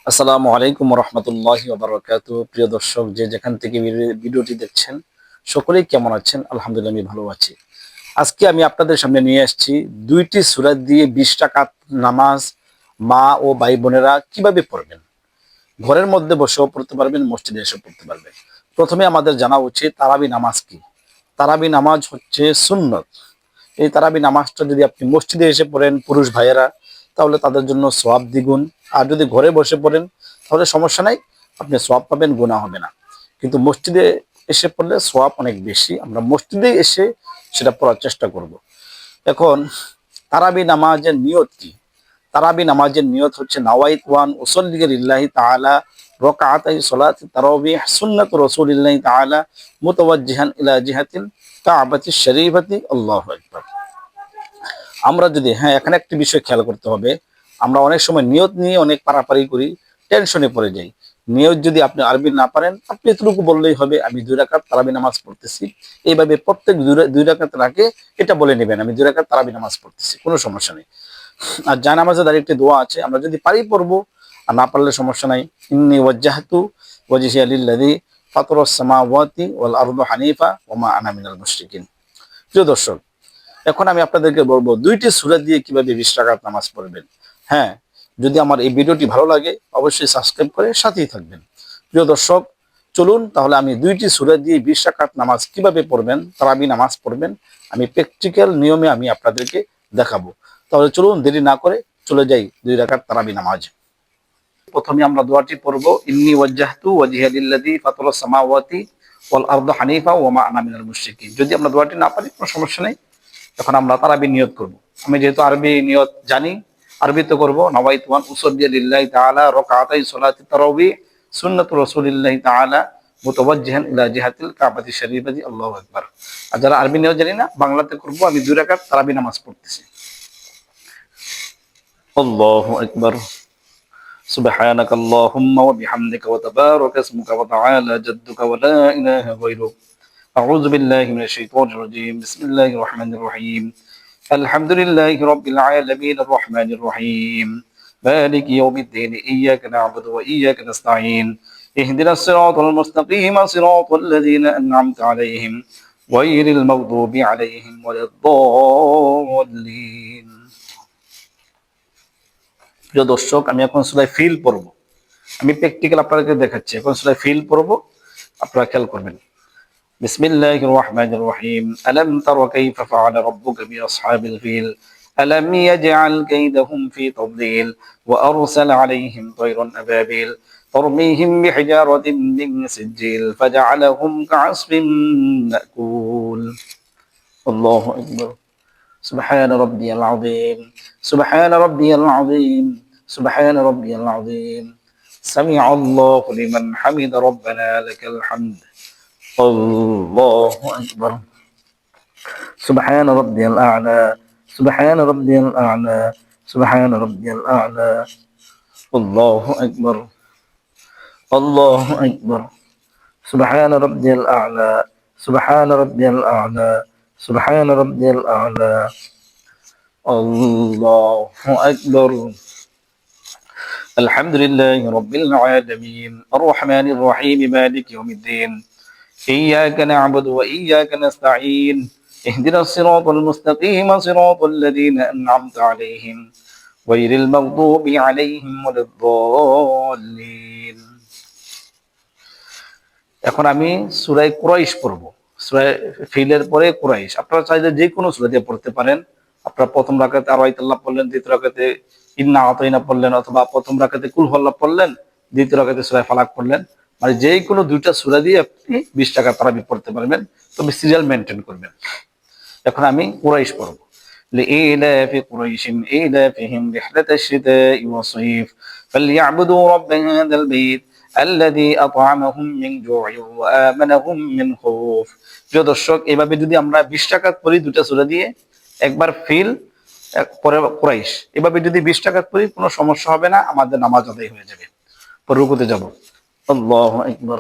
আসসালামু আলাইকুম রহমতুল্লাহি ওয়া বারাকাতুহু। প্রিয় দর্শক, যে যেখান থেকে ভিডিওটি দেখছেন, সকলেই কেমন আছেন? আলহামদুলিল্লাহ, আমি ভালো আছি। আজকে আমি আপনাদের সামনে নিয়ে আসছি দুইটি সূরা দিয়ে 20 রাকাত নামাজ মা ও ভাই বোনেরা কিভাবে পড়বেন। ঘরের মধ্যে বসেও পড়তে পারবেন, মসজিদে এসেও পড়তে পারবেন। প্রথমে আমাদের জানা উচিত তারাবি নামাজ কি। তারাবি নামাজ হচ্ছে সুন্নত। এই তারাবি নামাজটা যদি আপনি মসজিদে এসে পড়েন পুরুষ ভাইয়েরা, তাহলে তাদের জন্য সওয়াব দ্বিগুণ। আর যদি ঘরে বসে পড়েন তাহলে সমস্যা নাই, আপনি সওয়াব পাবেন, গুনাহ হবে না। কিন্তু মসজিদে এসে পড়লে সওয়াব অনেক বেশি। আমরা মসজিদে এসে সেটা পড়ার চেষ্টা করব। এখন তারাবি নামাজের নিয়ত কি? তারাবি নামাজের নিয়ত হচ্ছে নাওয়াইত ওয়ান উসল্লি লিল্লাহি তাআলা রাকাতাই সালাতি তারাবিহ সুন্নাতু রাসূলিল্লাহি তাআলা মুতাওয়াজ্জিহান ইলা জিহাতিল কাবাতিশ শরীফাতি। আল্লাহু আকবার। আমরা যদি, হ্যাঁ, এখানে একটি বিষয় খেয়াল করতে হবে। আমরা অনেক সময় নিয়ত নিয়ে অনেক পারাপারি করি, টেনশনে পড়ে যাই। নিয়ত যদি আপনি আরবি না পারেন, আপনি এতটুকু বললেই হবে, আমি 2 রাকাত তারাবি নামাজ পড়তেছি। এইভাবে প্রত্যেক 2 রাকাতের আগে এটা বলে নেবেন, আমি 2 রাকাত তারাবি নামাজ পড়তেছি, কোনো সমস্যা নেই। আর জায়নামাজের দাঁড়িয়ে একটি দোয়া আছে, আমরা যদি পারি পড়বো, আর না পারলে সমস্যা নাই। ইন্নী ওয়াজ্জাহতু ওয়াজহিয়া লিল্লাযী ফাতারাস সামাওয়াতি ওয়াল আরদা হানিফা ওয়া মা আনা মিনাল মুশরিকিন। প্রিয় দর্শক, এখন আমি আপনাদেরকে বলবো দুইটি সূরা দিয়ে কিভাবে 20 রাকাত নামাজ পড়বেন। হ্যাঁ, যদি আমার এই ভিডিওটি ভালো লাগে অবশ্যই সাবস্ক্রাইব করে সাথেই থাকবেন। প্রিয় দর্শক, চলুন তাহলে আমি দুইটি সূরা দিয়ে 20 রাকাত নামাজ কিভাবে পড়বেন, তারাবি নামাজ পড়বেন, আমি প্র্যাকটিক্যাল নিয়মে আমি আপনাদেরকে দেখাবো। তাহলে চলুন দেরি না করে চলে যাই 2 রাকাত তারাবি নামাজ। প্রথমে আমরা দোয়াটি পড়বো, ইন্নী ওয়াজ্জাহতু ওয়াজহিয়া লিল্লাযী ফাতারাস সামাওয়াতি ওয়াল আরদা হানিফা ওয়া মা আনা মিনাল মুশরিকিন। যদি আমরা দোয়াটি না পারি কোনো সমস্যা নেই। এখন আমরা তারাবি নিয়ত করব। আমি যেহেতু আরবি নিয়ত জানি, আরবিতে করব। নাওয়াইতু আন উসাল্লি লিল্লাহি তাআলা রাকাতাই সালাতি তারাবি সুন্নাতু রাসূলিল্লাহি তাআলা মুতাওয়াজ্জিহান ইলা জিহাতিল কাবাতি শরীফাতি। আল্লাহু আকবার। আর যারা আরবি নিয়ত জানি না, বাংলাতে করব। আমি 2 রাকাত তারাবি নামাজ পড়তেছি। আল্লাহু আকবার। سبحانك اللهم وبحمدك وتبارك اسمك وتعالى جدك ولا إله غيرك. أعوذ بالله من الشيطان الرجيم. بسم الله الرحمن الرحيم. الحمد لله رب العالمين الرحمن الرحيم مالك يوم الدين إياك نعبد وإياك نستعين اهدنا الصراط المستقيم صراط الذين أنعمت عليهم غير المغضوب عليهم ولا الضالين. প্রিয় দর্শক, আমি এখন সূরা ফিল পড়ব। আমি প্র্যাকটিক্যাল আপনাদেরকে দেখাচ্ছি। এখন সূরা ফিল পড়ব, আপনারা খেয়াল করবেন। বিসমিল্লাহির রহমানির রহিম। আলাম তারা কাইফা ফাআলা রাব্বুকা বিআসহাবিল ফিল আলাম ইয়াজআল কাইদাহুম ফি তাদলিল ওয়া আরসালা আলাইহিম তায়রান আবাবিল তরমিহিম বিহিজারাতিন মিন সিজিল ফাজআলাহুম কাআসফিন মাকুল। আল্লাহু আকবার। সুবহান রাব্বিয়াল আযীম। সুবহান রাব্বিয়াল আযীম। সুবহান রাব্বিয়াল আযীম। সামিআল্লাহু লিমান হামিদা রাব্বানা লাকাল হামদ। আল্লাহু আকবার। সুবহান রাব্বিয়াল আ'লা। সুবহান রাব্বিয়াল আ'লা। সুবহান রাব্বিয়াল আ'লা। আল্লাহু আকবার। আল্লাহু আকবার। সুবহান রাব্বিয়াল আ'লা। সুবহান রাব্বিয়াল আ'লা। সুবহান রাব্বিয়াল আ'লা। আল্লাহু আকবার। আলহামদুলিল্লাহি রাব্বিল আলামিন আর রহমানির রহিম মালিকি ইয়াউমিদ্দিন إياك نعبد وإياك نستعين اهدنا الصراط المستقيم صراط الذين أنعمت عليهم غير المغضوب عليهم ولا الضالين. এখন আমি সূরা কুরাইশ পড়ব। সূরা ফিলের পরে কুরাইশ। আপনারা চাইলে যে কোনো সূরা দিয়ে পড়তে পারেন। আপনারা প্রথম রাকাতে আরাইতাল্লাহ পড়লেন, দ্বিতীয় রাকাতে ইন্না আতাইনা পড়লেন, অথবা প্রথম রাকাতে কুল হুয়াল্লাহ পড়লেন, দ্বিতীয় রাকাতে সূরা ফালাক পড়লেন। মানে যে কোনো 2টা সূরা দিয়ে আপনি 20 রাকাত তারাবি পড়তে পারবেন, তবে সিরিয়াল মেনটেন করবেন। এখন আমি কুরাইশ পড়ব। لإيلاف قريش إيلافهم رحلة الشتاء والصيف فليعبدوا رب هذا البيت الذي أطعمهم من جوع وآمنهم من خوف. প্রিয় দর্শক, এভাবে যদি আমরা 20 রাকাত পড়ি 2টা সূরা দিয়ে, একবার ফিল পরে কুরাইশ, এভাবে যদি 20 রাকাত পড়ি কোনো সমস্যা হবে না, আমাদের নামাজ আদায় হয়ে যাবে। পরে রুকুতে যাব। আল্লাহু আকবার।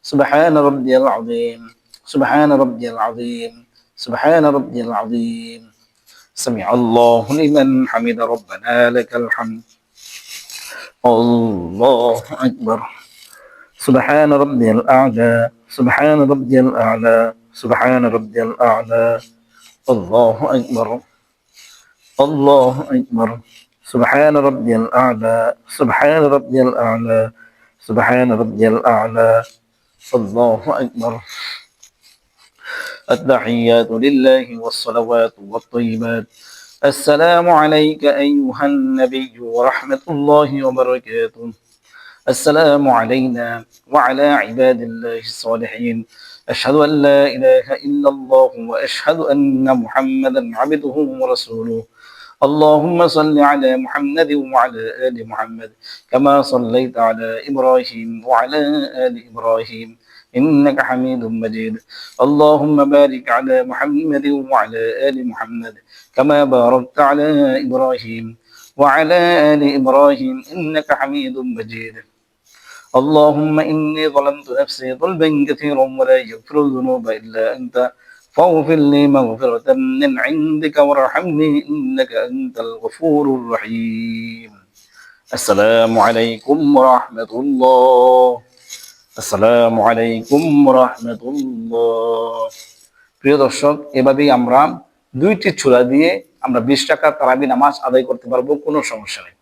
সুবহান রাব্বিয়াল আযীম। সুবহান রাব্বিয়াল আযীম। সুবহান রাব্বিয়াল আযীম। সামিআল্লাহু লিমান হামিদা রাব্বানা লাকাল হামদ। الله أكبر. سبحان ربي الأعلى. سبحان ربي الأعلى. سبحان ربي الأعلى. الله أكبر. الله أكبر. سبحان ربي الأعلى. سبحان ربي الأعلى. سبحان ربي الأعلى. الله أكبر. التحيات لله والصلوات والطيبات. السلام عليك أيها النبي ورحمة الله وبركاته. السلام علينا وعلى عباد الله الصالحين. أشهد أن لا إله إلا الله وأشهد أن محمدا عبده ورسوله. اللهم صل على محمد وعلى آل محمد كما صليت على إبراهيم وعلى آل إبراهيم إنك حميد مجيد. اللهم بارك على محمد وعلى آل محمد كما باركت على إبراهيم وعلى آل إبراهيم إنك حميد مجيد. اللهم إني ظلمت نفسي ظلما كثيرا ولا يغفر الذنوب إلا أنت فاغفر لي مغفرة من عندك وارحمني إنك أنت الغفور الرحيم. السلام عليكم ورحمة الله. আসসালামু আলাইকুম রাহমাতুল্লাহ। প্রিয় দর্শক, এভাবেই আমরা দুইটি সূরা দিয়ে আমরা 20 টাকা তারাবি নামাজ আদায় করতে পারবো, কোনো সমস্যা নেই।